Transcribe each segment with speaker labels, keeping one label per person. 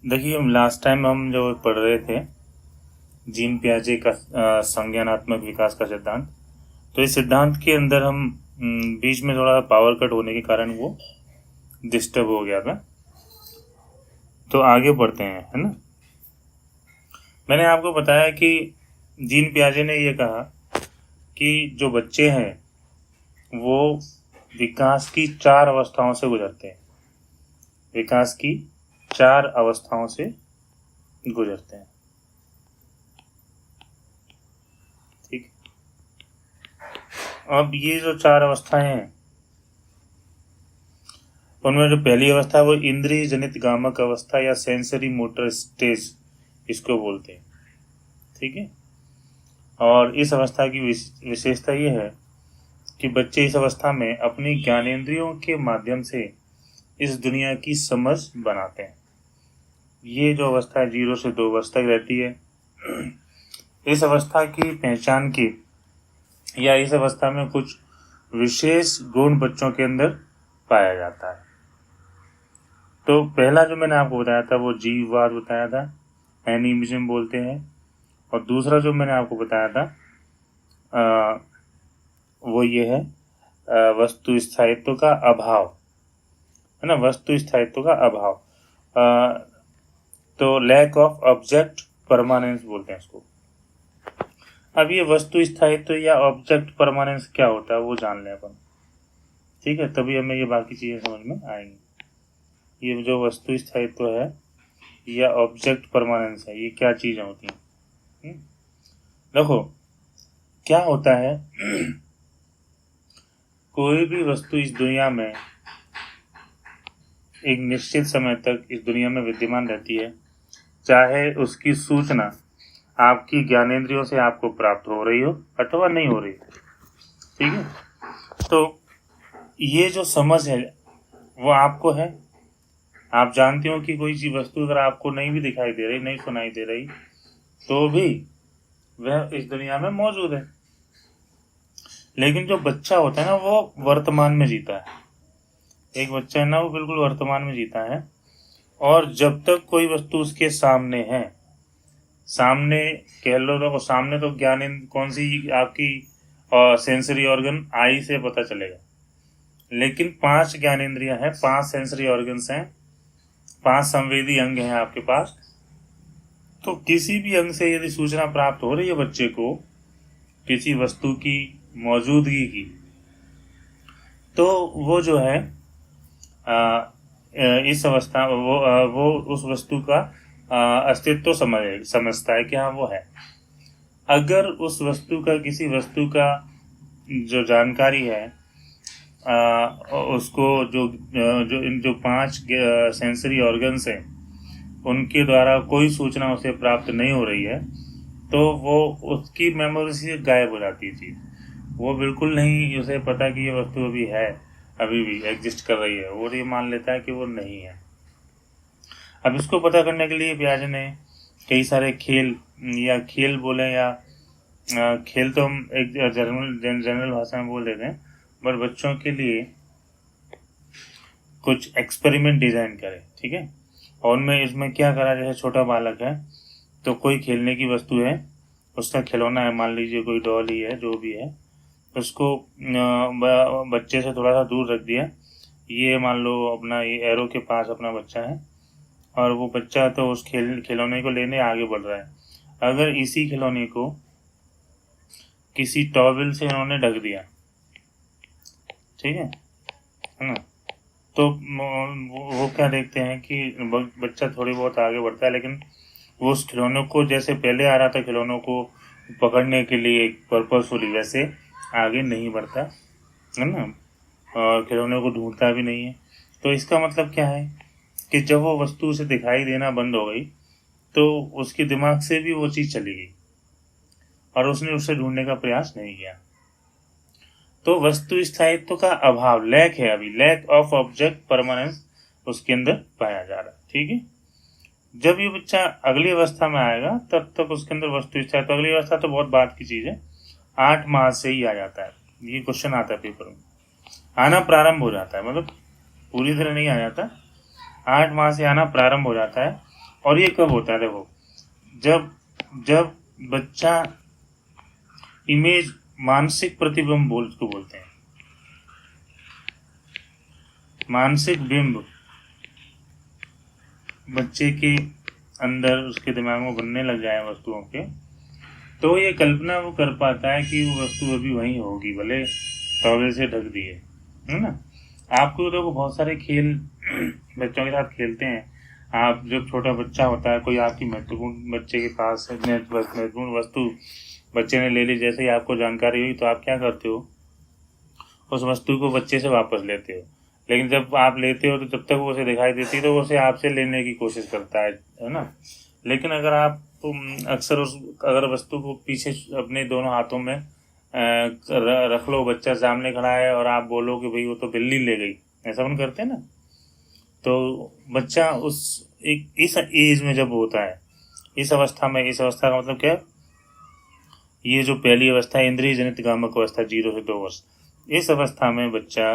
Speaker 1: देखिए, last time हम जो पढ़ रहे थे जीन पियाजे का संज्ञानात्मक विकास का सिद्धांत। तो इस सिद्धांत के अंदर हम बीच में थोड़ा पावर कट होने के कारण वो डिस्टर्ब हो गया था। तो आगे बढ़ते हैं, है ना। मैंने आपको बताया कि जीन पियाजे ने ये कहा कि जो बच्चे हैं वो विकास की 4 अवस्थाओं से गुजरते हैं। विकास की 4 अवस्थाओं से गुजरते हैं, ठीक। अब ये जो 4 अवस्थाएं हैं उनमें जो पहली अवस्था है वो इंद्रिय जनित गामक अवस्था या सेंसरी मोटर स्टेज इसको बोलते हैं, ठीक है। और इस अवस्था की विशेषता ये है कि बच्चे इस अवस्था में अपनी ज्ञानेंद्रियों के माध्यम से इस दुनिया की समझ बनाते हैं। ये जो अवस्था है 0 से 2 वर्ष तक रहती है। इस अवस्था की पहचान की या इस अवस्था में कुछ विशेष गुण बच्चों के अंदर पाया जाता है। तो पहला जो मैंने आपको बताया था वो जीववाद बताया था, एनिमिज्म बोलते हैं। और दूसरा जो मैंने आपको बताया था वो ये है वस्तु स्थायित्व का अभाव, है ना। वस्तु स्थायित्व का अभाव, तो लैक ऑफ ऑब्जेक्ट परमानेंस बोलते हैं इसको। अब ये वस्तु स्थायित्व या ऑब्जेक्ट परमानेंस क्या होता है वो जान लें अपन, ठीक है। तभी हमें ये बाकी चीजें समझ में आएंगी। ये जो वस्तु स्थायित्व है या ऑब्जेक्ट परमानेंस है, ये क्या चीजें होती हैं। देखो क्या होता है कोई भी वस्तु इस दुनिया में एक निश्चित समय तक इस दुनिया में विद्यमान रहती है, चाहे उसकी सूचना आपकी ज्ञानेंद्रियों से आपको प्राप्त हो रही हो अथवा नहीं हो रही, ठीक है। तो ये जो समझ है वो आपको है। आप जानते हो कि कोई चीज वस्तु अगर आपको नहीं भी दिखाई दे रही, नहीं सुनाई दे रही, तो भी वह इस दुनिया में मौजूद है। लेकिन जो बच्चा होता है ना वो वर्तमान में जीता है। एक बच्चा है ना वो बिल्कुल वर्तमान में जीता है। और जब तक कोई वस्तु उसके सामने है, सामने कह लो तो सामने तो ज्ञान कौन सी आपकी सेंसरी ऑर्गन आई से पता चलेगा। लेकिन 5 ज्ञानेंद्रियां हैं, 5 सेंसरी ऑर्गन्स हैं, 5 संवेदी अंग हैं आपके पास। तो किसी भी अंग से यदि सूचना प्राप्त हो रही है बच्चे को किसी वस्तु की मौजूदगी की, तो वो जो है इस अवस्था वो उस वस्तु का अस्तित्व समझता है कि हाँ वो है। अगर उस वस्तु का किसी वस्तु का जो जानकारी है उसको जो 5 सेंसरी ऑर्गन्स हैं उनके द्वारा कोई सूचना उसे प्राप्त नहीं हो रही है, तो वो उसकी मेमोरी से गायब हो जाती है चीज। वो बिल्कुल नहीं उसे पता कि ये वस्तु अभी है, अभी भी एग्जिस्ट कर रही है। वो ये मान लेता है कि वो नहीं है। अब इसको पता करने के लिए पियाजे ने कई सारे खेल, या खेल बोले या खेल तो हम एक जनरल भाषा में बोल देते हैं, पर बच्चों के लिए कुछ एक्सपेरिमेंट डिजाइन करें, ठीक है। और उनमें इसमें क्या करा, जैसे छोटा बालक है तो कोई खेलने की वस्तु है, उसका खिलौना है, मान लीजिए कोई डॉल ही है, जो भी है, उसको बच्चे से थोड़ा सा दूर रख दिया। ये मान लो अपना ये एरो के पास अपना बच्चा है और वो बच्चा तो उस खिलौने को लेने आगे बढ़ रहा है। अगर इसी खिलौने को किसी टॉवेल से इन्होंने ढक दिया, ठीक है ना, तो वो क्या देखते हैं कि बच्चा थोड़ी बहुत आगे बढ़ता है, लेकिन वो उस खिलौने को जैसे पहले आ रहा था खिलौनों को पकड़ने के लिए पर्पसफुली, वैसे आगे नहीं बढ़ता, है ना। और खिलौने को ढूंढता भी नहीं है। तो इसका मतलब क्या है कि जब वो वस्तु उसे दिखाई देना बंद हो गई तो उसके दिमाग से भी वो चीज चली गई और उसने उसे ढूंढने का प्रयास नहीं किया। तो वस्तु स्थायित्व का अभाव, लैक है, अभी लैक ऑफ ऑब्जेक्ट परमानेंस उसके अंदर पाया जा रहा है, ठीक है। जब ये बच्चा अगली अवस्था में आएगा तब तक उसके अंदर वस्तु स्थायित्व, अगली अवस्था तो बहुत बात की चीज है, 8 माह से ही आ जाता है। ये क्वेश्चन आता है पेपर में, आना प्रारंभ हो जाता है, मतलब पूरी तरह नहीं आ जाता, 8 माह से आना प्रारंभ हो जाता है। और ये कब होता है? देखो, जब जब बच्चा इमेज, मानसिक प्रतिबिंब उसको बोलते हैं, मानसिक बिंब बच्चे के अंदर, उसके दिमाग में बनने लग जाए वस्तुओं के, तो ये कल्पना वो कर पाता है कि वो वस्तु अभी वहीं होगी, भले तौले से ढक दिए, है ना। आपको देखो बहुत सारे खेल बच्चों के साथ खेलते हैं आप। जब छोटा बच्चा होता है, कोई आपकी महत्वपूर्ण, बच्चे के पास महत्वपूर्ण वस्तु बच्चे ने ले ली, जैसे ही आपको जानकारी हुई तो आप क्या करते हो? उस वस्तु को बच्चे से वापस लेते हो। लेकिन जब आप लेते हो तो जब तक वो उसे दिखाई देती है तो वो उसे आपसे लेने की कोशिश करता है ना। लेकिन अगर आप अक्सर अगर वस्तु को पीछे अपने दोनों हाथों में रख लो, बच्चा सामने खड़ा है और आप बोलो कि भाई वो तो बिल्ली ले गई, ऐसा हम करते हैं ना। तो बच्चा इस एज में जब होता है, इस अवस्था का मतलब क्या है? ये जो पहली अवस्था है, इंद्रिय जनित कामक अवस्था, 0 से 2 वर्ष, इस अवस्था में बच्चा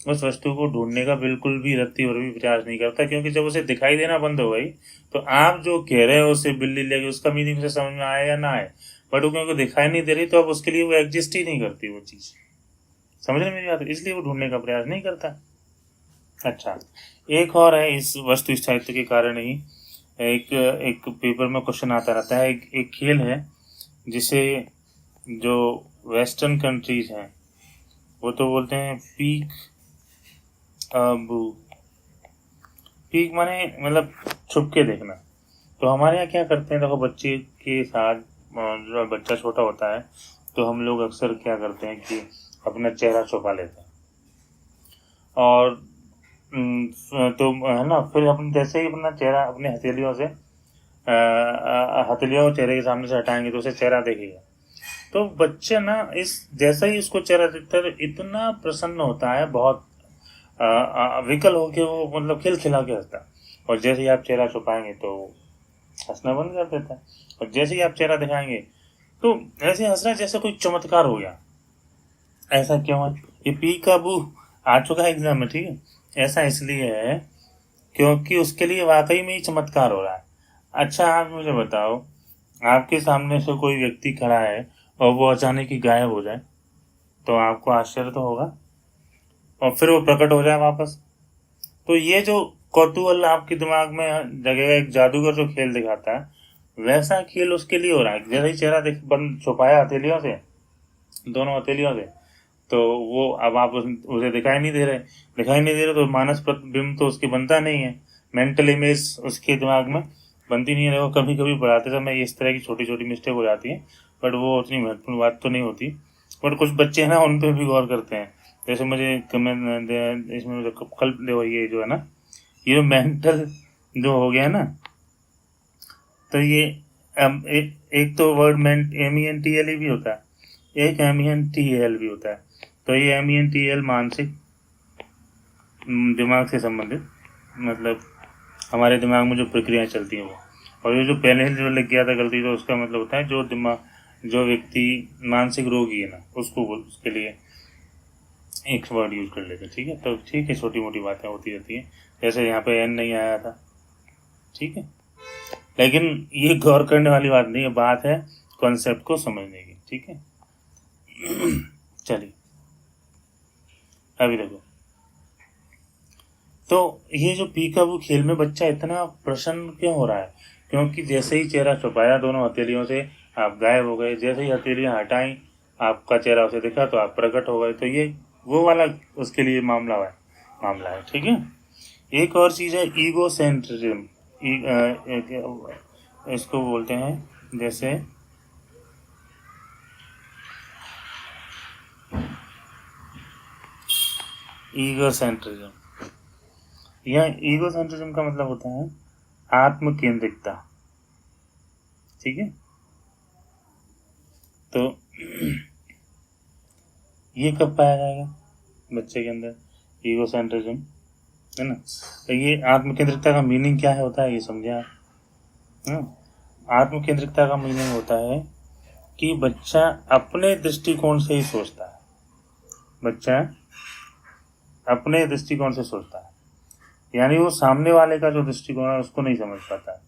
Speaker 1: उस वस्तु को ढूंढने का बिल्कुल भी रत्ती भर भी प्रयास नहीं करता, क्योंकि जब उसे दिखाई देना बंद हो गई तो आप जो कह रहे हो उसे बिल्ली ले गई, उसका मीनिंग उसे समझ में आए या ना आए, बट वो क्योंकि दिखाई नहीं दे रही तो अब उसके लिए वो एग्जिस्ट ही नहीं करती वो चीज। समझ रहे मेरी बात? इसलिए वो ढूंढने का प्रयास नहीं करता। अच्छा, एक और है, इस वस्तु स्थायित्व के कारण ही एक पेपर में क्वेश्चन आता रहता है। एक खेल है जिसे जो वेस्टर्न कंट्रीज हैं वो तो बोलते हैं पीक बू। पीक माने मतलब छुप के देखना। तो हमारे यहाँ क्या करते हैं, देखो बच्चे के साथ, जो बच्चा छोटा होता है तो हम लोग अक्सर क्या करते हैं कि अपना चेहरा छुपा लेते हैं, और तो है ना, फिर अपन जैसे ही अपना चेहरा अपने हथेलियों से हथेलियों को चेहरे के सामने से हटाएंगे तो उसे चेहरा देखेगा। तो बच्चे ना, इस जैसा ही उसको चेहरा दिखता है इतना प्रसन्न होता है, बहुत विकल होके वो मतलब खिलखिला के हंसता है। और जैसे ही आप चेहरा छुपाएंगे तो हंसना बंद कर देता है, और जैसे ही आप चेहरा दिखाएंगे तो ऐसे हंस रहा है जैसे कोई चमत्कार हो गया। ऐसा क्यों है? ये पी का बू आ चुका है एग्जाम में, ठीक है। ऐसा इसलिए है क्योंकि उसके लिए वाकई में ही चमत्कार हो रहा है। अच्छा, आप मुझे बताओ, आपके सामने से कोई व्यक्ति खड़ा है और वो अचानक ही गायब हो जाए तो आपको आश्चर्य तो होगा, और फिर वो प्रकट हो जाए वापस। तो ये जो कौतूहल आपके दिमाग में जगह, एक जादूगर जो खेल दिखाता है वैसा खेल उसके लिए हो रहा है। जैसे ही चेहरा बंद छुपाया हथेलियों से, दोनों हथेलियों से, तो वो अब आप उसे दिखाई नहीं दे रहे तो मानस प्रतिबिंब तो उसकी बनता नहीं है, मेंटल इमेज उसके दिमाग में बनती नहीं है। देखो कभी कभी पढ़ाते समय इस तरह की छोटी छोटी मिस्टेक हो जाती है, बट वो उतनी महत्वपूर्ण बात तो नहीं होती। बट कुछ बच्चे हैं ना, उन पर भी गौर करते हैं। जैसे मुझे इसमें कल देखो, ये जो है ना, ये जो मेंटल जो हो गया है ना, तो ये एक तो वर्ड MENTAL भी होता है, एक MENTAL भी होता है। तो ये MENTAL मानसिक, दिमाग से संबंधित, मतलब हमारे दिमाग में जो प्रक्रियाएं चलती हैं वो। और ये जो पहले जो लिख गया था गलती, तो उसका मतलब होता है जो दिमाग, जो व्यक्ति मानसिक रोगी है ना, उसके लिए एक वर्ड यूज कर लेते, ठीक है। तो ठीक है, छोटी मोटी बातें होती रहती है, जैसे यहाँ पे N नहीं आया था, ठीक है। लेकिन ये गौर करने वाली बात नहीं है, बात है कॉन्सेप्ट को समझने की, ठीक है। चलिए अभी देखो, तो ये जो पीकाबू खेल में बच्चा इतना प्रसन्न क्यों हो रहा है? क्योंकि जैसे ही चेहरा छुपाया दोनों हथेलियों से, आप गायब हो गए। जैसे ही हथेलियां हटाई, आपका चेहरा उसे दिखा तो आप प्रकट हो गए। तो ये वो वाला उसके लिए मामला है, ठीक है। एक और चीज है ईगो सेंट्रिज्म, इसको बोलते हैं जैसे ईगो सेंट्रिज्म। यह ईगो सेंट्रिज्म का मतलब होता है आत्म केंद्रिकता, ठीक है। तो ये कब पाया जाएगा बच्चे के अंदर, ईगो सेंट्रिज्म, है ना। तो ये आत्म केंद्रिकता का मीनिंग क्या है होता है, ये समझे आप। आत्म केंद्रिकता का मीनिंग होता है कि बच्चा अपने दृष्टिकोण से ही सोचता है, बच्चा अपने दृष्टिकोण से सोचता है, यानी वो सामने वाले का जो दृष्टिकोण है उसको नहीं समझ पाता है।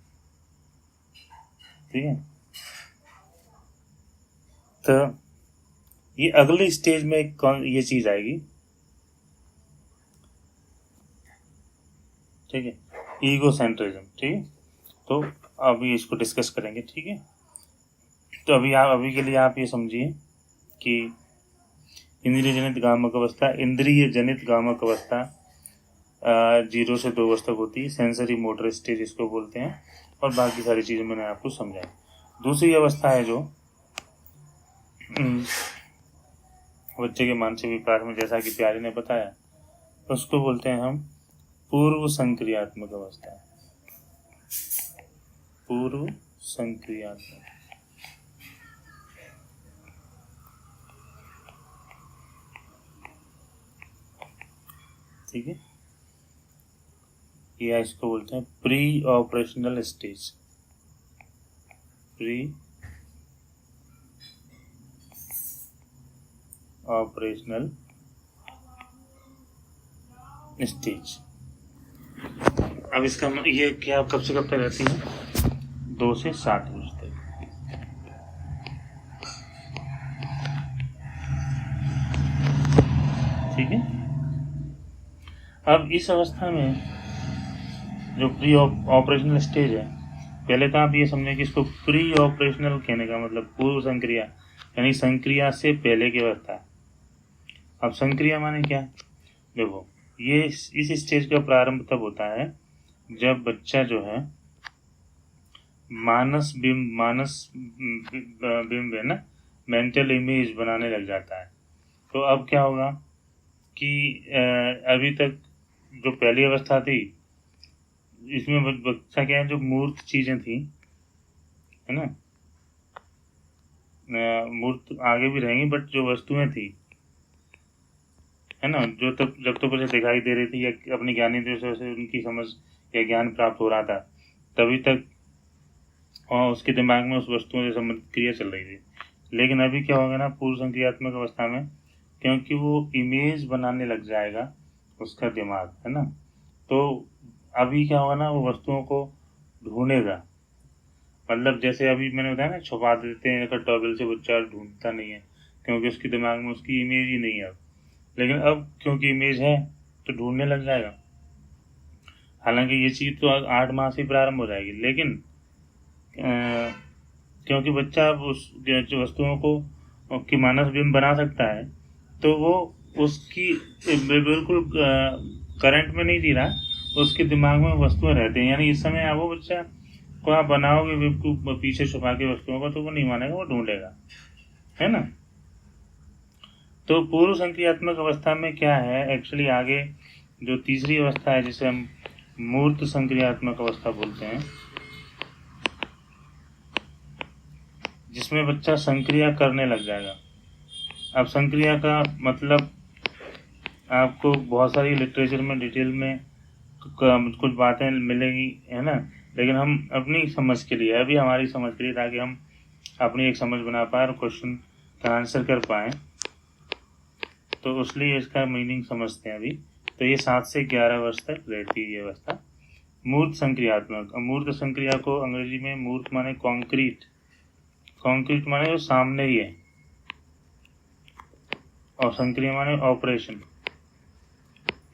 Speaker 1: ठीक है। तो ये अगली स्टेज में ये चीज आएगी, ठीक है, ईगो सेंट्रिज्म। ठीक है, तो अभी इसको डिस्कस करेंगे। ठीक है, तो अभी के लिए आप ये समझिए कि इंद्रिय जनित गामक अवस्था 0 से 2 वर्ष तक होती है। सेंसरी मोटर स्टेज इसको बोलते हैं, और बाकी सारी चीजें मैंने आपको समझाई। दूसरी अवस्था है जो बच्चे के मानसिक विकास में, जैसा कि प्यारे ने बताया, उसको बोलते हैं हम पूर्व संक्रियात्मक अवस्था। पूर्व संक्रियात्मक, ठीक है, या इसको बोलते हैं pre operational stage. Pre operational stage. अब इसका ये क्या कब से कब तक रहती है? 2 से 7 वर्ष तक। ठीक है, अब इस अवस्था में जो प्री ऑपरेशनल स्टेज है, पहले तो आप ये समझें कि इसको प्री ऑपरेशनल कहने का मतलब पूर्व संक्रिया, यानी संक्रिया से पहले की अवस्था। अब संक्रिया माने क्या? देखो, ये इस स्टेज का प्रारंभ तब होता है जब बच्चा जो है मानस बिंब है ना, मेंटल इमेज बनाने लग जाता है। तो अब क्या होगा कि अभी तक जो पहली अवस्था थी, इसमें बच्चा क्या है, जो मूर्त चीजें थी, है ना, मूर्त आगे भी रहेंगी, बट जो वस्तुएं थी, है ना, जो तब जब तक उसे दिखाई दे रही थी या अपनी ज्ञानी दृष्टि से उनकी समझ या ज्ञान प्राप्त हो रहा था, तभी तक और उसके दिमाग में उस वस्तुओं से संबंधित क्रिया चल रही थी। लेकिन अभी क्या होगा ना, पूर्व संक्रियात्मक अवस्था में, क्योंकि वो इमेज बनाने लग जाएगा उसका दिमाग, है ना, तो अभी क्या होगा ना, वो वस्तुओं को ढूंढेगा। मतलब जैसे अभी मैंने बताया ना, छुपा देते हैं अगर टॉवेल से, बच्चा ढूंढता नहीं है क्योंकि उसके दिमाग में उसकी इमेज ही नहीं है अब। लेकिन अब क्योंकि इमेज है तो ढूंढने लग जाएगा। हालांकि ये चीज तो 8 माह से प्रारंभ हो जाएगी, लेकिन क्योंकि बच्चा उस वस्तुओं को की मानस बिंब बना सकता है, तो वो उसकी बिल्कुल करंट में नहीं जी रहा, उसके दिमाग में वस्तुएं रहते हैं। यानी इस समय वो बच्चा को आप बनाओगे बिल्कुल पीछे छुपा के वस्तुओं को, तो वो नहीं मानेगा, वो ढूंढेगा, है ना। तो पूर्व संक्रियात्मक अवस्था में क्या है एक्चुअली, आगे जो तीसरी अवस्था है जिसे हम मूर्त संक्रियात्मक अवस्था बोलते हैं, जिसमें बच्चा संक्रिया करने लग जाएगा। अब संक्रिया का मतलब आपको बहुत सारी लिटरेचर में डिटेल में कुछ बातें मिलेंगी, है ना, लेकिन हम अपनी समझ के लिए, अभी हमारी समझ के लिए, ताकि हम अपनी एक समझ बना पाए और क्वेश्चन का आंसर कर पाए, तो इसलिए इसका मीनिंग समझते हैं अभी। तो ये 7 से 11 वर्ष तक रहती है ये अवस्था। मूर्त संक्रियात्मक, मूर्त संक्रिया को अंग्रेजी में मूर्त माने कॉन्क्रीट, कॉन्क्रीट माने जो सामने ही है, और संक्रिया माने ऑपरेशन।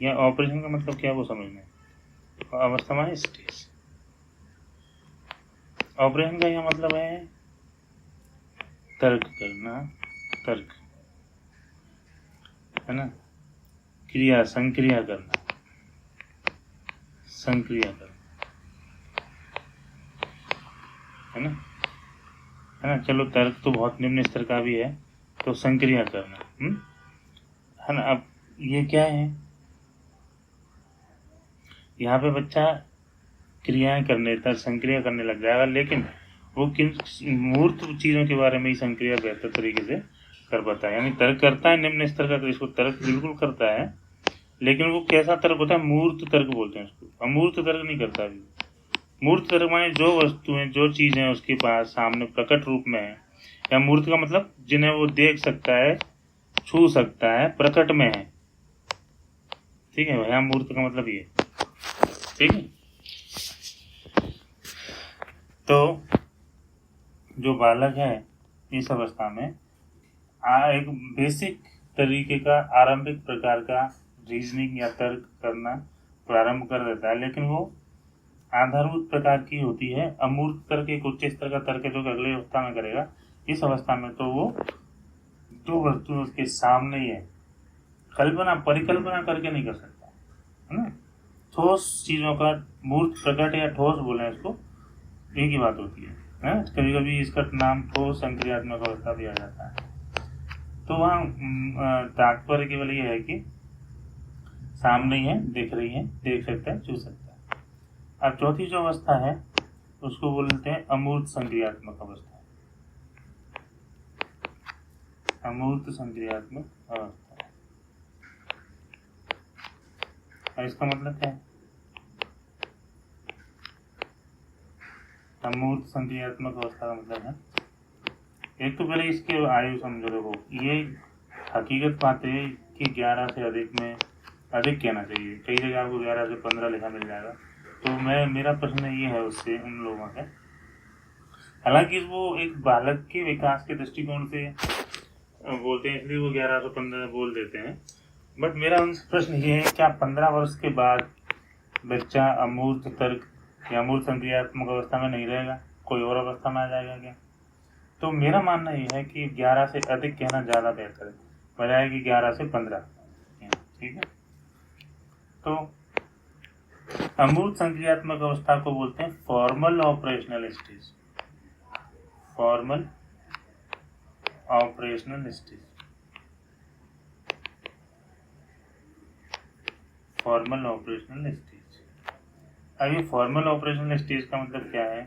Speaker 1: या ऑपरेशन का मतलब क्या वो समझना है। अवस्था माने स्टेज। ऑपरेशन का यह मतलब है तर्क करना, तर्क, है ना, क्रिया, संक्रिया करना, संक्रिया करना, है ना, है ना। चलो, तर्क तो बहुत निम्न स्तर का भी है, तो संक्रिया करना, है ना। अब ये क्या है, यहाँ पे बच्चा क्रियाएं करने तक संक्रिया करने लग जाएगा, लेकिन वो किन मूर्त चीजों के बारे में ही संक्रिया बेहतर तरीके से कर पाता है। यानी तर्क करता है निम्न स्तर का, तो इसको तर्क बिल्कुल करता है, लेकिन वो कैसा तर्क होता है, मूर्त तर्क बोलते हैं उसको। अमूर्त तर्क नहीं करता अभी। मूर्त तर्क माने जो वस्तुएं, जो चीजें उसके पास सामने प्रकट रूप में है, या मूर्त का मतलब जिन्हें वो देख सकता है, छू सकता है, प्रकट में है, ठीक है। यहाँ मूर्त का मतलब ये, ठीक है। तो जो बालक है इस अवस्था में एक बेसिक तरीके का आरंभिक प्रकार का रीजनिंग या तर्क करना प्रारंभ कर देता है, लेकिन वो आधारभूत प्रकार की होती है। अमूर्त तर्क एक उच्च स्तर का तर्क है जो कि अगले अवस्था में करेगा। इस अवस्था में तो वो जो वस्तु उसके सामने ही है, कल्पना परिकल्पना करके नहीं कर सकता, है ना। ठोस चीजों का मूर्त प्रकट या ठोस बोले इसको, एक ही बात होती है। कभी कभी इसका नाम ठोस संक्रियात्मक अवस्था भी आ जाता है। तो वहाँ तात्पर्य केवल ये है कि सामने ही है, दिख रही है, देख सकता है, छू सकता है। अब चौथी जो अवस्था है उसको बोलते हैं अमूर्त संक्रियात्मक अवस्था। अमूर्त संक्रियात्मक अवस्था, और इसका मतलब क्या है? अमूर्त संक्रियात्मक अवस्था का मतलब है, एक तो पहले इसके आयु समझो। देखो, ये हकीकत बात है कि 11 से अधिक में अधिक कहना चाहिए। कई जगह आपको 11 से 15 लिखा मिल जाएगा। तो मेरा प्रश्न ये है उससे उन लोगों से, हालांकि वो एक बालक के विकास के दृष्टिकोण से बोलते हैं, इसलिए वो 11 से 15 बोल देते हैं। बट मेरा उनसे प्रश्न ये है, क्या 15 वर्ष के बाद बच्चा अमूर्त तर्क या अमूर्त संक्रियात्मक अवस्था में नहीं रहेगा, कोई और अवस्था में आ जाएगा क्या? तो मेरा मानना यह है कि 11 से अधिक कहना ज़्यादा बेहतर है, बजाय कि 11 से 15। ठीक है। तो अमूर्त संक्रियात्मक अवस्था को बोलते हैं formal operational stage. Formal operational stage, formal operational stage. अब ये फॉर्मल ऑपरेशनल स्टेज का मतलब क्या है?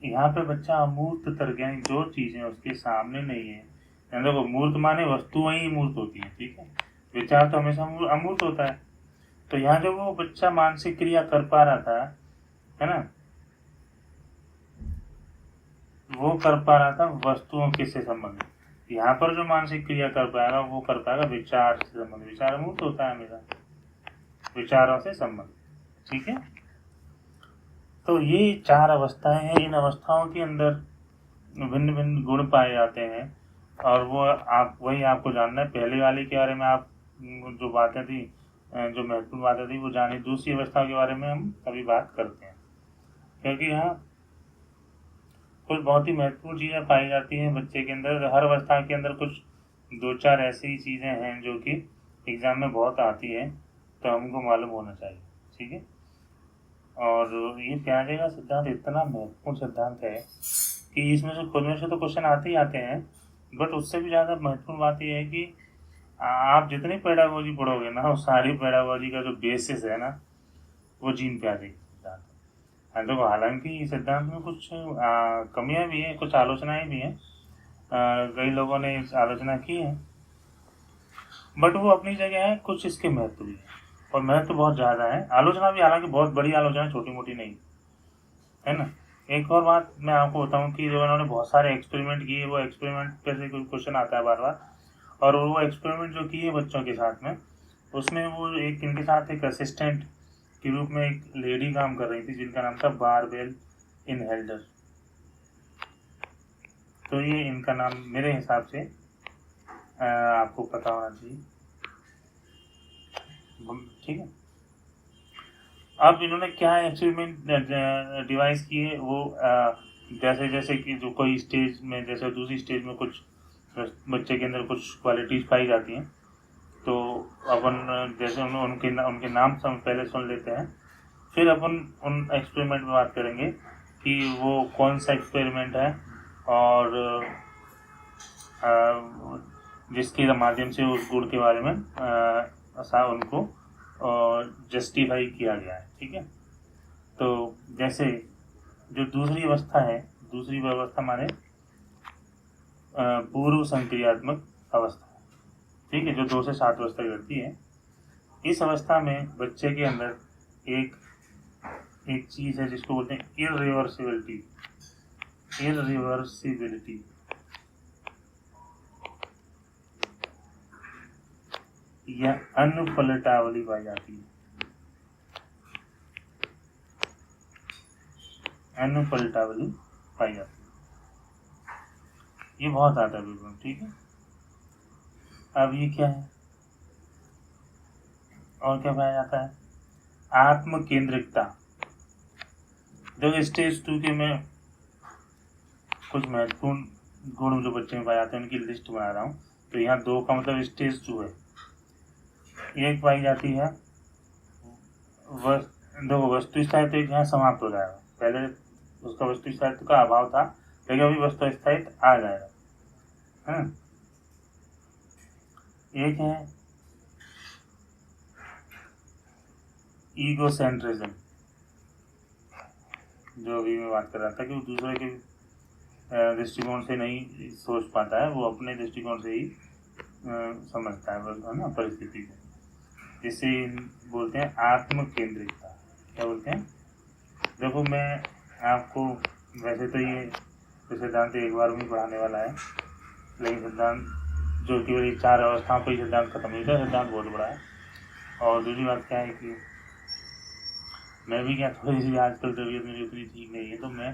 Speaker 1: यहाँ पे बच्चा अमूर्त तर्क, यानी जो चीजें उसके सामने नहीं है, देखो मूर्त माने वस्तुएं ही मूर्त होती हैं, ठीक है। विचार तो हमेशा अमूर्त होता है। तो यहाँ जो वो बच्चा मानसिक क्रिया कर पा रहा था, है ना, वो कर पा रहा था वस्तुओं किससे संबंधित। यहाँ पर जो मानसिक क्रिया कर पाएगा वो कर पाएगा विचार से संबंधित। विचार अमूर्त होता है हमेशा, विचारों से संबंधित, ठीक है। तो ये 4 अवस्थाएं हैं। इन अवस्थाओं के अंदर भिन्न भिन्न गुण पाए जाते हैं, और वो वही आपको जानना है। पहले वाले के बारे में आप जो बातें थी, जो महत्वपूर्ण बातें थी वो जानी। दूसरी अवस्था के बारे में हम अभी बात करते हैं, क्योंकि यहाँ कुछ बहुत ही महत्वपूर्ण चीजें पाई जाती हैं बच्चे के अंदर। हर अवस्था के अंदर कुछ 2-4 ऐसी चीजें हैं जो कि एग्जाम में बहुत आती है, तो हमको मालूम होना चाहिए, ठीक है। और ये प्याजे का सिद्धांत इतना महत्वपूर्ण सिद्धांत है कि इसमें से खुद में से तो क्वेश्चन आते ही आते हैं, बट उससे भी ज़्यादा महत्वपूर्ण बात यह है कि आप जितनी पेडागोजी पढ़ोगे ना, वो सारी पेडागोजी का जो बेसिस है ना, वो जीन प्याजे का सिद्धांत है। तो हालांकि इस सिद्धांत में कुछ कमियां भी हैं, कुछ आलोचनाएं भी हैं, कई लोगों ने इस आलोचना की है, बट वो अपनी जगह है। कुछ इसके महत्व भी है, और महत्व बहुत ज़्यादा है। आलोचना भी हालांकि बहुत बड़ी आलोचना, छोटी मोटी नहीं, है ना। एक और बात मैं आपको बताऊं कि जो इन्होंने बहुत सारे एक्सपेरिमेंट किए, वो एक्सपेरिमेंट पे से कोई क्वेश्चन आता है बार बार, और वो एक्सपेरिमेंट जो किए बच्चों के साथ में, उसमें वो एक इनके साथ एक असिस्टेंट के रूप में एक लेडी काम कर रही थी जिनका नाम था बारबेल इनहेल्डर। तो ये इनका नाम मेरे हिसाब से आपको पता होना चाहिए, ठीक है। अब इन्होंने क्या एक्सपेरिमेंट डिवाइस किए, वो जैसे जैसे कि जो कोई स्टेज में, जैसे दूसरी स्टेज में कुछ बच्चे के अंदर कुछ क्वालिटीज पाई जाती हैं, तो अपन जैसे उनके नाम से हम पहले सुन लेते हैं, फिर अपन उन एक्सपेरिमेंट में बात करेंगे कि वो कौन सा एक्सपेरिमेंट है, और जिसके माध्यम से उस गुण के बारे में उनको जस्टिफाई किया गया है, ठीक है। तो जैसे जो दूसरी अवस्था है, दूसरी अवस्था माने पूर्व संक्रियात्मक अवस्था, ठीक है, जो 2 से 7 वर्ष तक रहती है। इस अवस्था में बच्चे के अंदर एक चीज है जिसको बोलते हैं इररिवर्सिबिलिटी। इररिवर्सिबिलिटी या अनुपलटावली पाई जाती है। अनुपलटावली पाई जाती है। ये बहुत आता है पेपर में, ठीक है। अब ये क्या है, और क्या पाया जाता है, आत्म केंद्रिकता। देखो स्टेज 2 के मैं कुछ महत्वपूर्ण गुण जो बच्चे में पाए जाते हैं उनकी लिस्ट बना रहा हूँ। तो यहाँ 2 का मतलब स्टेज 2 है। एक पाई जाती है देखो वस्तु स्थायित्व एक यहाँ समाप्त हो जाएगा। पहले उसका वस्तु स्थायित्व का अभाव था, लेकिन अभी वस्तु स्थायित्व आ जाएगा, है। एक है ईगोसेंट्रिज्म, जो अभी मैं बात कर रहा था कि वो दूसरे के दृष्टिकोण से नहीं सोच पाता है, वो अपने दृष्टिकोण से ही समझता है ना परिस्थिति को। इसे बोलते हैं आत्म केंद्रितता। क्या बोलते हैं, देखो मैं आपको वैसे तो ये सिद्धांत एक बार में पढ़ाने वाला है, लेकिन सिद्धांत जो केवल 4 अवस्थाओं पर सिद्धांत खत्म नहीं होता, सिद्धांत बहुत बड़ा है। और दूसरी बात क्या है कि मैं भी क्या थोड़ी सी आजकल तबीयत मेरी उतनी ठीक नहीं है, तो मैं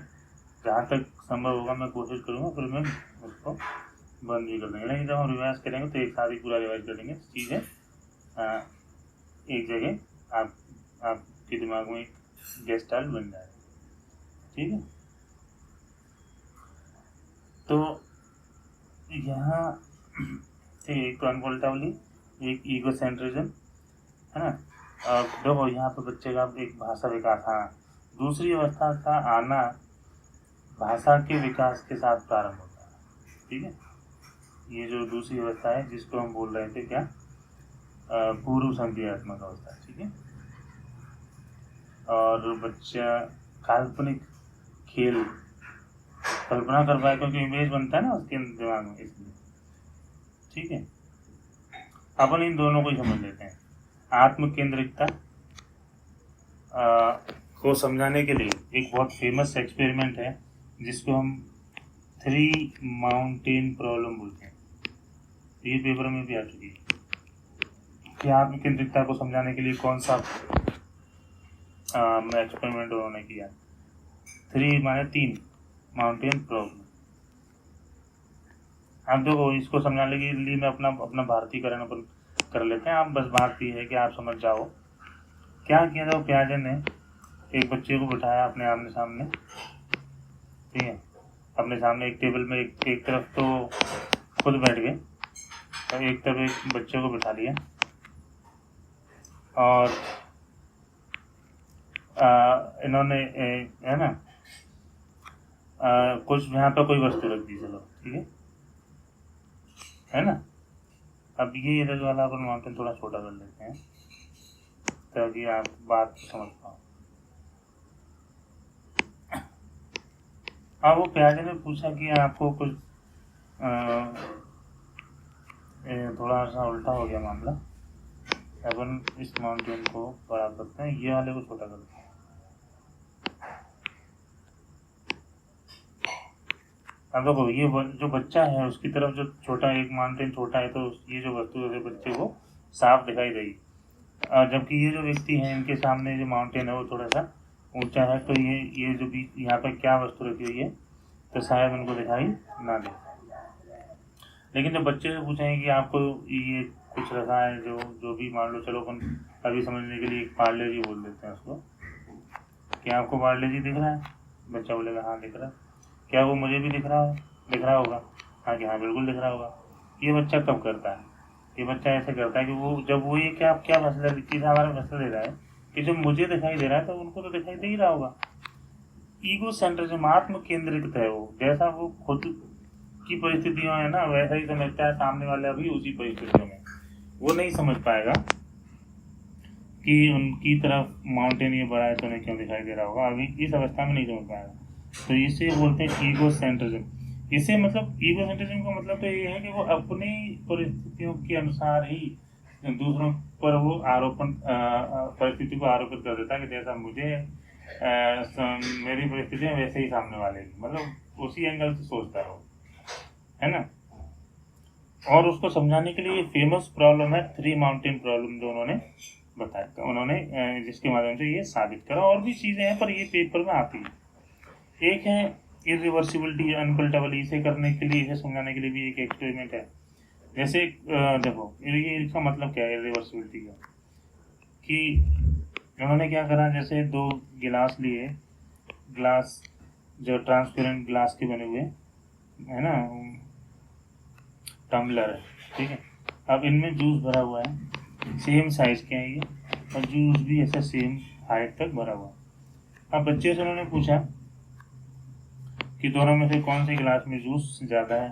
Speaker 1: जहाँ तक संभव होगा मैं कोशिश करूँगा, फिर मैं उसको बंद भी कर देंगे। लेकिन जब हम रिवाइज करेंगे तो एक साथ ही पूरा रिवाइज कर देंगे। चीज़ें एक जगह आपके दिमाग में एक गेस्टाल्ट बन जाएगा, ठीक है। तो यहाँ एक तो अनपोलिटावली, एक ईगोसेंट्रिज्म, है ना। और देखो यहाँ पे बच्चे का एक भाषा विकास आना, दूसरी अवस्था का आना भाषा के विकास के साथ प्रारंभ होता है, ठीक है। ये जो दूसरी अवस्था है जिसको हम बोल रहे थे क्या, पूर्व संक्रियात्मक अवस्था, ठीक है। और बच्चा काल्पनिक खेल कल्पना कर पाए, क्योंकि इमेज बनता है ना उसके दिमाग में, इसलिए, ठीक है। अपन इन दोनों को ही समझ लेते हैं। आत्म केंद्रिकता को समझाने के लिए एक बहुत फेमस एक्सपेरिमेंट है जिसको हम 3 माउंटेन प्रॉब्लम बोलते हैं। ये पेपर में भी आ चुकी है कि आत्म केंद्रिकता को समझाने के लिए कौन सा एक्सपेरिमेंट उन्होंने किया। 3 माने 3 माउंटेन प्रॉब्लम। अब देखो इसको समझाने के लिए मैं अपना भारतीयकरण अपन कर लेते हैं। आप बस बात ये है कि आप समझ जाओ क्या किया था। प्याजे ने एक बच्चे को बिठाया अपने आमने सामने, ठीक है, अपने सामने एक टेबल में एक तरफ तो खुद बैठ गए और एक तरफ एक बच्चे को बिठा लिया और इन्होंने है ना कुछ यहाँ पर कोई वस्तु रख दी, चलो ठीक है ना। अब ये इधर वाला अपन माउंटेन थोड़ा छोटा कर लेते हैं ताकि आप बात समझ पाओ। अब वो प्याजे ने पूछा कि आपको कुछ थोड़ा सा उल्टा हो गया मामला, अपन इस माउंटेन को बड़ा करते हैं, ये वाले को छोटा करते हैं। अब देखो ये जो बच्चा है उसकी तरफ जो छोटा एक माउंटेन छोटा है, तो ये जो वस्तु है बच्चे को साफ दिखाई देगी, जबकि ये जो व्यक्ति है इनके सामने जो माउंटेन है वो थोड़ा सा ऊंचा है, तो ये जो बीच यहाँ पर क्या वस्तु रखी हुई है तो शायद उनको दिखाई ना दे। लेकिन जब बच्चे से पूछेंगे कि आपको ये कुछ रखा है जो भी, मान लो चलो अपन अभी समझने के लिए एक पार्ले जी बोल देते हैं उसको, क्या आपको पार्ले जी दिख रहा है? बच्चा बोलेगा हाँ दिख रहा है। क्या वो मुझे भी दिख रहा होगा? हाँ कि हाँ बिल्कुल दिख रहा होगा। ये बच्चा कब करता है? ये बच्चा ऐसे करता है कि वो जब वो ये क्या मसला चीज़ हमारा मसला दे रहा है कि जब मुझे दिखाई दे रहा है तो उनको तो दिखाई दे ही रहा होगा। ईगो सेंट्रिज्म, आत्म केंद्रित है वो, जैसा वो खुद की परिस्थितियों है ना वैसा ही समझता है सामने वाला भी उसी परिस्थितियों में। वो नहीं समझ पाएगा कि उनकी तरफ माउंटेन ये बड़ा है तो उन्हें क्यों दिखाई दे रहा होगा, अभी इस अवस्था में नहीं समझ पाएगा। तो इसे बोलते हैं ईगो सेंट्रिज्म। इसे मतलब ईगो सेंट्रिज्म का मतलब तो ये है कि वो अपनी परिस्थितियों के अनुसार ही दूसरों पर वो परिस्थिति को आरोपित कर देता है कि जैसा मुझे मेरी परिस्थिति है वैसे ही सामने वाले की, मतलब उसी एंगल से सोचता है ना। और उसको समझाने के लिए फेमस प्रॉब्लम है 3 माउंटेन प्रॉब्लम जो उन्होंने बताया, उन्होंने जिसके माध्यम से ये साबित करा। और भी चीजें हैं पर ये पेपर में आती है। एक है इरिवर्सिबिलिटी अनपल्टेबल, इसे करने के लिए, इसे समझाने के लिए भी एक एक्सपेरिमेंट है। जैसे देखो ये इसका मतलब क्या है इरिवर्सिबिलिटी का, कि उन्होंने क्या करा, जैसे दो गिलास लिए, ग्लास जो ट्रांसपेरेंट ग्लास के बने हुए है ना, टम्बलर है, ठीक है। अब इनमें जूस भरा हुआ है, सेम साइज के हैं ये, और जूस भी ऐसा सेम हाइट तक भरा हुआ है। अब बच्चे से उन्होंने पूछा कि दोनों में से कौन से गिलास में जूस ज़्यादा है,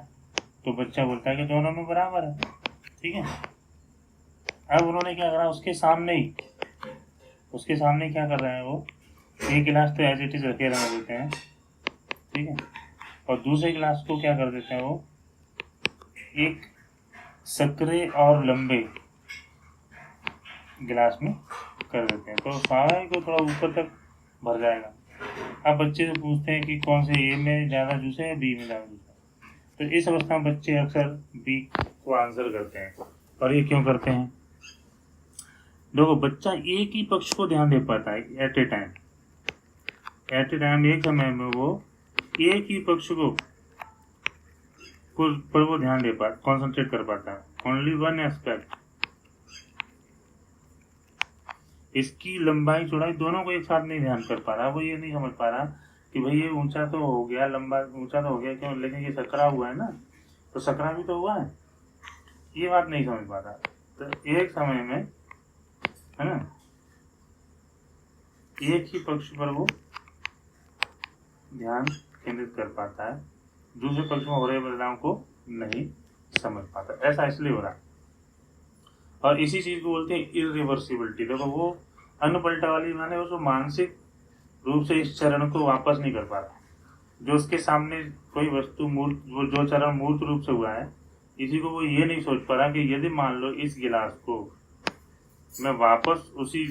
Speaker 1: तो बच्चा बोलता है कि दोनों में बराबर है, ठीक है। अब उन्होंने क्या करा, उसके सामने क्या कर रहे हैं वो, एक गिलास तो एज इट इज रखे रहने देते हैं, ठीक है, और दूसरे गिलास को क्या कर देते हैं वो, एक सकरे और लंबे गिलास में कर देते हैं, तो स्वाभाविक को थोड़ा ऊपर तक भर जाएगा। अब बच्चे से पूछते हैं कि कौन से, ए में ज़्यादा जूस है या बी में ज़्यादा जूस है, तो इस अवस्था में बच्चे अक्सर बी को आंसर करते हैं। और ये क्यों करते हैं, देखो बच्चा एक ही पक्ष को ध्यान दे पाता है एट ए टाइम, एक समय में वो एक ही पक्ष को पर वो ध्यान दे पाता, कॉन्सेंट्रेट कर पाता है, ओनली वन एस्पेक्ट। इसकी लंबाई चौड़ाई दोनों को एक साथ नहीं ध्यान कर पा रहा, वो ये नहीं समझ पा रहा कि भाई ये ऊंचा तो हो गया, लंबा ऊंचा तो हो गया क्यों, लेकिन ये सकरा हुआ है ना, तो सकरा भी तो हुआ है, ये बात नहीं समझ पा रहा। तो एक समय में है ना, एक ही पक्ष पर वो ध्यान केंद्रित कर पाता है, दूसरे पक्ष में हो रहे बदलाव को नहीं समझ पाता, ऐसा इसलिए हो रहा। और इसी चीज को बोलते हैं इरिवर्सिबिलिटी। देखो वो अनपलटा वाली माने उसको मानसिक रूप से इस चरण को वापस नहीं कर पा रहा, जो उसके सामने कोई वस्तु मूर्त, जो चरण मूर्त रूप से हुआ है, इसी को वो ये नहीं सोच पा रहा कि यदि मान लो इस गिलास को मैं वापस उसी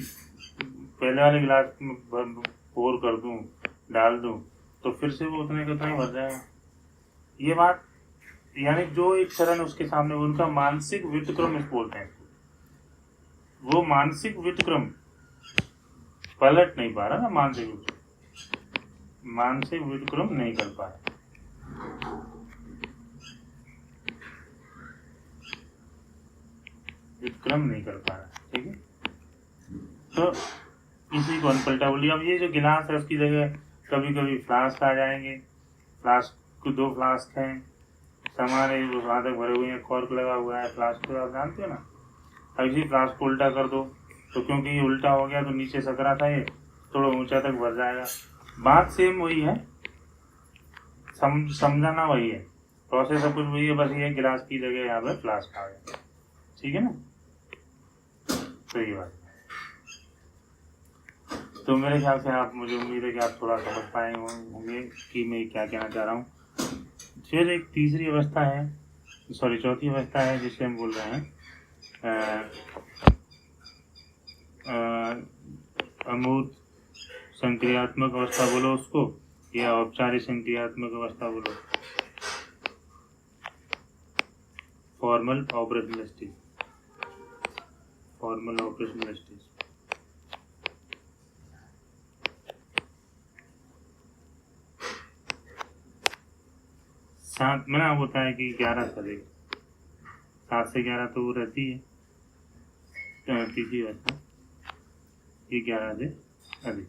Speaker 1: पहले वाले गिलास में पोर कर दूं, डाल दूं, तो फिर से वो उतने का उतना ही भर जाएगा। ये बात यानी जो एक चरण उसके सामने, उनका मानसिक व्युत्क्रम इस बोलते हैं, वो मानसिक व्युत्क्रम पलट नहीं पा रहा ना, मानसिक व्युत्क्रम नहीं कर पा रहा, व्युत्क्रम नहीं कर पा रहा, ठीक है। तो इसी को अनपलटा बोलिए। अब ये जो गिलास है उसकी जगह कभी कभी फ्लास्क आ जाएंगे, फ्लास्क को 2 फ्लास्क हैं, सामान तक भरे हुए हैं, कॉर्क लगा हुआ है, फ्लास्क को आप जानते हो ना। अब इसी फ्लास्क को उल्टा कर दो, तो क्योंकि ये उल्टा हो गया तो नीचे सकरा था, ये थोड़ा ऊंचा तक भर जाएगा। बात सेम वही है, समझाना वही है, प्रोसेस सब कुछ वही है, बस ये गिलास की जगह यहाँ पे फ्लास्क आ गया, ठीक है ना। तो ये बात, तो मेरे ख्याल से आप, मुझे उम्मीद है कि आप थोड़ा समझ पाए होंगे कि मैं क्या कहना चाह रहा हूँ। फिर एक तीसरी अवस्था है, चौथी अवस्था है, जिसे हम बोल रहे हैं अमूर्त संक्रियात्मक अवस्था बोलो उसको, या औपचारिक संक्रियात्मक अवस्था बोलो, फॉर्मल ऑपरेशनल स्टेज, सात में ना होता है कि 11 से 7 से 11 तो वो रहती है तीसरी अवस्था, ये 11 से अधिक।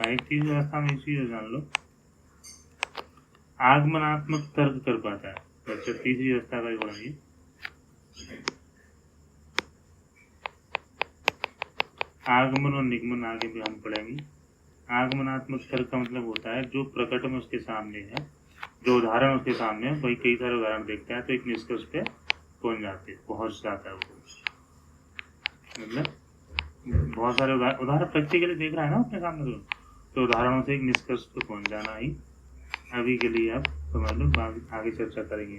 Speaker 1: एक तीसरी अवस्था में इसी जान लो, आगमनात्मक तर्क कर पाता है बच्चा, तीसरी अवस्था का पढ़ेंगे। आगमन और निगमन आगे भी हम पढ़ेंगे। आगमनात्मक तर्क का मतलब होता है जो प्रकट में उसके सामने है, जो उदाहरण उसके सामने है, वही कई सारे उदाहरण देखता है तो एक निष्कर्ष पे पहुंच जाता है वो। मतलब बहुत सारे उदाहरण प्रैक्टिकली देख रहा है ना अपने सामने, तो उदाहरणों से एक निष्कर्ष पे पहुंच जाना ही अभी के लिए आप समझ लो, आगे चर्चा करेंगे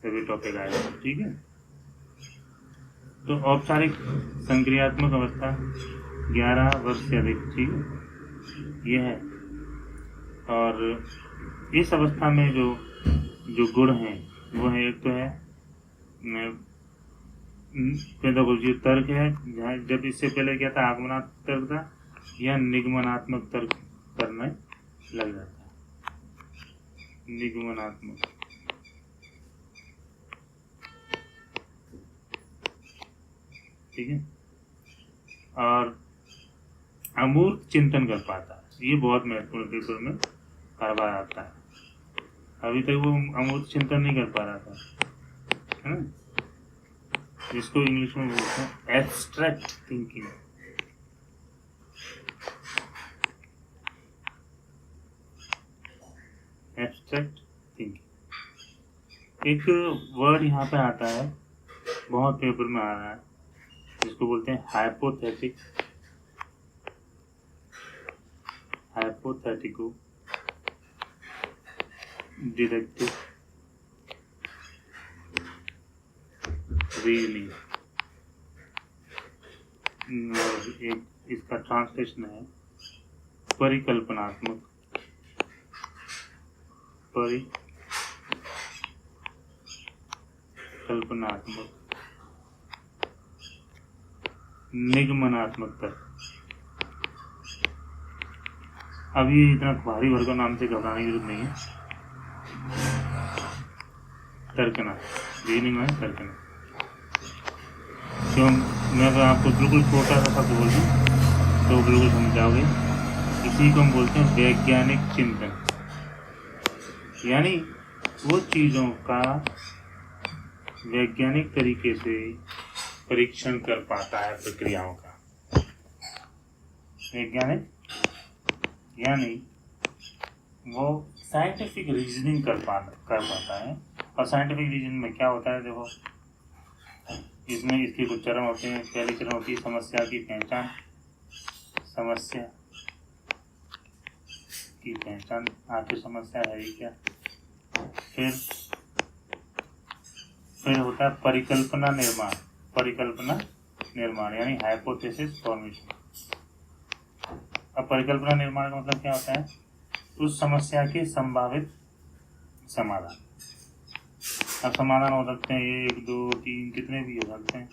Speaker 1: तभी टॉपिक आएगा, ठीक है। तो औपचारिक संक्रियात्मक अवस्था 11 वर्ष से अधिक, ठीक है, ये है। और इस अवस्था में जो गुण हैं वो है, एक तो है पेदागोजी तर्क है, जब इससे पहले क्या था आगमनात्मक तर्क था, यह निगमनात्मक तर्क करने लग जाता है, निगमनात्मक, ठीक है। और अमूर्त चिंतन कर पाता है, ये बहुत महत्वपूर्ण पेपर में करवा आता है। अभी तक वो अमूर्त चिंतन नहीं कर पा रहा था, है ना, जिसको इंग्लिश में बोलते हैं एब्स्ट्रैक्ट थिंकिंग। एब्स्ट्रैक्ट थिंकिंग, एक वर्ड यहाँ पे आता है, बहुत पेपर में आ रहा है, जिसको बोलते हैं हाइपोथेटिको डिडक्टिव रीजनिंग। एक इसका ट्रांसलेशन है परिकल्पनात्मक निगमनात्मक तर्क। अब ये इतना भारी वर्ग नाम से घबराने की जरूरत नहीं है। तर्कना, रीजनिंग है तर्कना। क्यों, मैं तो आपको बिल्कुल छोटा सा शब्द बोल दूं तो बिल्कुल समझाओगे। इसी को हम बोलते हैं वैज्ञानिक चिंतन, यानी वो चीजों का वैज्ञानिक तरीके से परीक्षण कर पाता है, प्रक्रियाओं का। वैज्ञानिक यानी वो साइंटिफिक रीजनिंग कर पाता है। और साइंटिफिक रीजनिंग में क्या होता है, देखो इसमें इसके कुछ चरण होते हैं। पहली चरण होती है समस्या की पहचान, समस्या की पहचान, आखिर समस्या है ही क्या। फिर होता है परिकल्पना निर्माण यानी हाइपोथेसिस फॉर्मेशन। अब परिकल्पना निर्माण का मतलब क्या होता है, उस समस्या के संभावित समाधान। अब समाधान हो सकते हैं 1, 2, 3, कितने भी हो सकते हैं,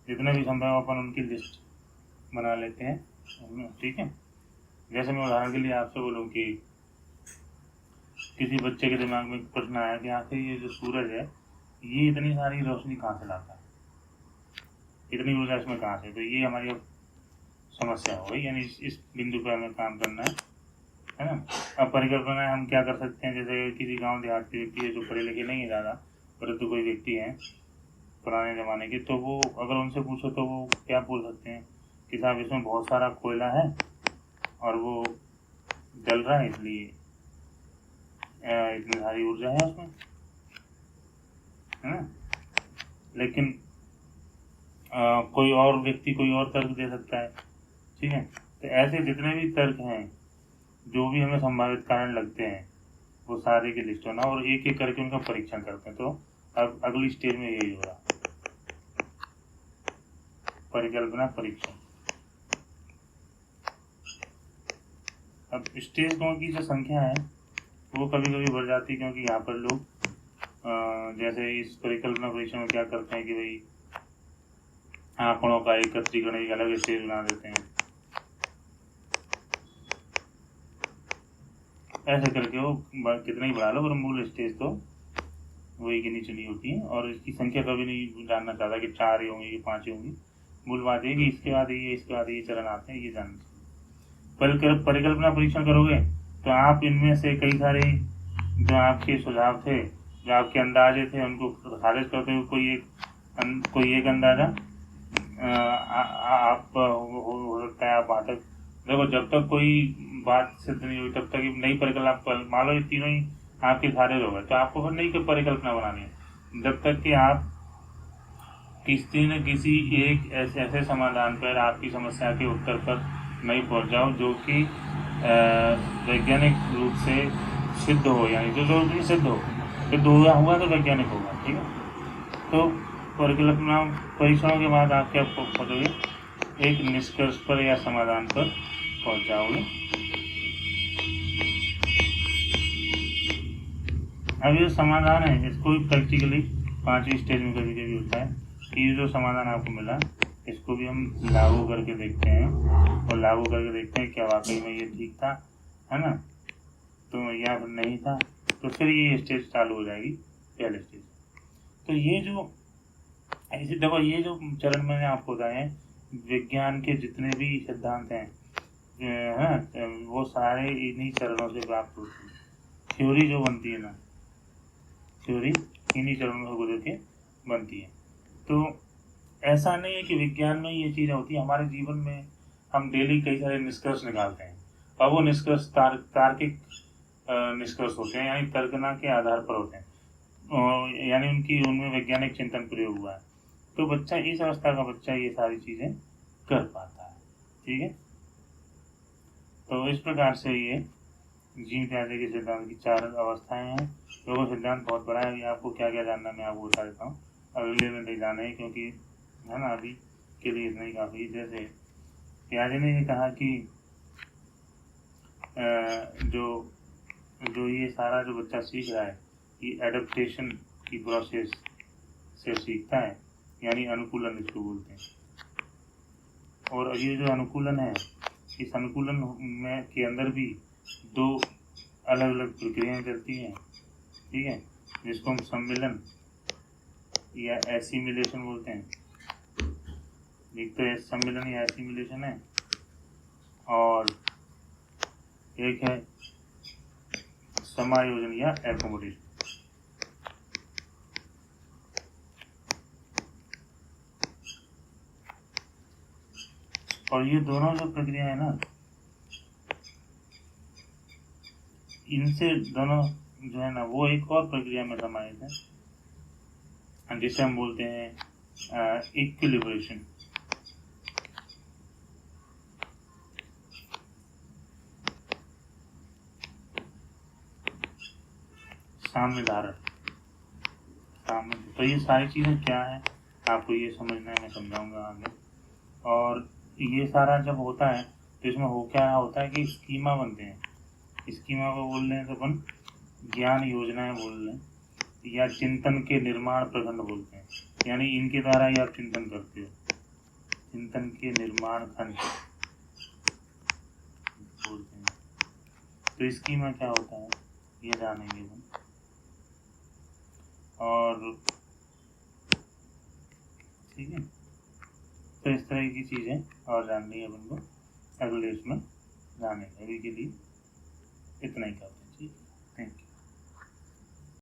Speaker 1: जितने भी संभव अपन उनकी लिस्ट बना लेते हैं, ठीक है। जैसे मैं उदाहरण के लिए आपसे बोलूँ कि किसी बच्चे के दिमाग में प्रश्न आया कि आखिर ये जो सूरज है ये इतनी सारी रोशनी कहाँ से लाता है, इतनी ऊर्जा इसमें कहाँ से। तो ये हमारी अब समस्या हो गई, यानी इस बिंदु पर हमें काम करना है ना। अब परिकल्पना हम क्या कर सकते हैं, जैसे किसी गांव देहात के व्यक्ति है जो पढ़े लिखे नहीं है ज़्यादा, परंतु कोई व्यक्ति है पुराने ज़माने के, तो वो अगर उनसे पूछो तो वो क्या बोल सकते हैं कि साहब इसमें बहुत सारा कोयला है और वो जल रहा है, इसलिए इतनी सारी ऊर्जा है उसमें, है ना। लेकिन कोई और व्यक्ति कोई और तर्क दे सकता है, ठीक है। तो ऐसे जितने भी तर्क हैं, जो भी हमें संभावित कारण लगते हैं, वो सारे की लिस्ट होना और एक एक करके उनका परीक्षण करते हैं। तो अब अगली स्टेज में यही होगा, परिकल्पना परीक्षण। अब स्टेजों की जो संख्या है वो कभी कभी बढ़ जाती है, क्योंकि यहाँ पर लोग जैसे इस परिकल्पना परीक्षण में क्या करते हैं कि भाई आंकड़ों का एकत्रीकरण एक अलग स्टेज बना देते हैं, ऐसे करके वो कितना ही बढ़ा लो, पर मूल स्टेज तो वही गिनी चुनी होती है। और इसकी संख्या कभी नहीं जानना चाहता कि 4 ही होंगी कि 5 ही होंगी। मूल बात है कि इसके बाद ये चरण आते हैं, ये जानना चाहिए। परिकल्पना परीक्षण करोगे तो आप इनमें से कई सारे जो आपके सुझाव थे, जो आपके अंदाजे थे, उनको खारिज करते हुए कोई एक अंदाजा आप हो सकता है आप बातक। देखो जब तक कोई बात सिद्ध नहीं हुई तब तक नई परिकल्पना, मान लो ये तीनों ही आपके खारिज हो गए तो आपको फिर नई परिकल्पना बनानी है। जब तक कि आप किसी न किसी एक ऐसे समाधान पर, आपकी समस्या के उत्तर पर नहीं पहुंच जाओ जो कि वैज्ञानिक रूप से सिद्ध हो, यानी जो जरूर नहीं सिद्ध हो, सिद्ध हुआ तो वैज्ञानिक होगा, ठीक है। तो परिकल्पना परीक्षणों के बाद आप क्या पहुंचोगे, एक निष्कर्ष पर या समाधान पर पहुंच जाओगे। अब ये समाधान है, इसको भी प्रैक्टिकली 5वीं स्टेज में कभी कभी होता है कि ये जो समाधान आपको मिला इसको भी हम लागू करके देखते हैं, और लागू करके देखते हैं क्या वाकई में ये ठीक था, है ना, तो या फिर नहीं था। तो फिर ये स्टेज चालू हो जाएगी, पहले स्टेज। तो ये जो ऐसे देखो, ये जो चरण मैंने आपको बताए हैं, विज्ञान के जितने भी सिद्धांत हैं है वो सारे इन्हीं चरणों से प्राप्त होते हैं। थ्योरी जो बनती है ना, थ्योरी इन्हीं चरणों से गुजर के बनती है। तो ऐसा नहीं है कि विज्ञान में ये चीज़ होती है, हमारे जीवन में हम डेली कई सारे निष्कर्ष निकालते हैं, और वो निष्कर्ष तार्किक निष्कर्ष होते हैं, यानी तर्कना के आधार पर होते हैं, यानी उनमें वैज्ञानिक चिंतन प्रयोग हुआ है। तो बच्चा, इस अवस्था का बच्चा ये सारी चीज़ें कर पाता है। ठीक है, तो इस प्रकार से ये जीन प्याजे के सिद्धांत की 4 अवस्थाएं हैं। तो वो सिद्धांत बहुत बड़ा है, अभी आपको क्या क्या जानना मैं आपको बता देता हूँ, अगले में नहीं जाना है, क्योंकि है ना अभी के लिए इतना ही काफ़ी। जैसे प्याजे ने ये कहा कि जो ये सारा जो बच्चा सीख रहा है, ये एडेप्टेशन की प्रोसेस से सीखता है, यानी अनुकूलन इसको बोलते हैं। और ये जो अनुकूलन है, इस अनुकूलन में के अंदर भी 2 अलग अलग प्रक्रियाएं चलती हैं। ठीक है, जिसको हम सम्मिलन या एसिमिलेशन बोलते हैं। एक तो सम्मिलन या एसिमिलेशन है, और एक है समायोजन या एकोमोडेशन। और ये दोनों जो प्रक्रिया है ना, इनसे दोनों जो है ना, वो एक और प्रक्रिया में समाहित है, जिसे हम बोलते हैं इक्विलिब्रेशन। साम्य धारण। तो ये सारी चीज़ें क्या है, आपको ये समझना है, मैं समझाऊंगा आगे। और ये सारा जब होता है तो इसमें क्या होता है कि स्कीमा बनते हैं। स्कीमा को बोल रहे हैं तो अपन ज्ञान योजनाएं बोल रहे हैं, या चिंतन के निर्माण प्रखंड बोलते हैं, यानी इनके द्वारा ही आप चिंतन करते हो, चिंतन के निर्माण खंड बोलते हैं। तो स्कीमा क्या होता है ये जानेंगे हम। और ठीक है, तो इस तरह की चीज़ें और जाननी है अपन को, अगले इसमें जानेंगे। अभी के लिए इतना ही करते हैं। ठीक है, थैंक यू।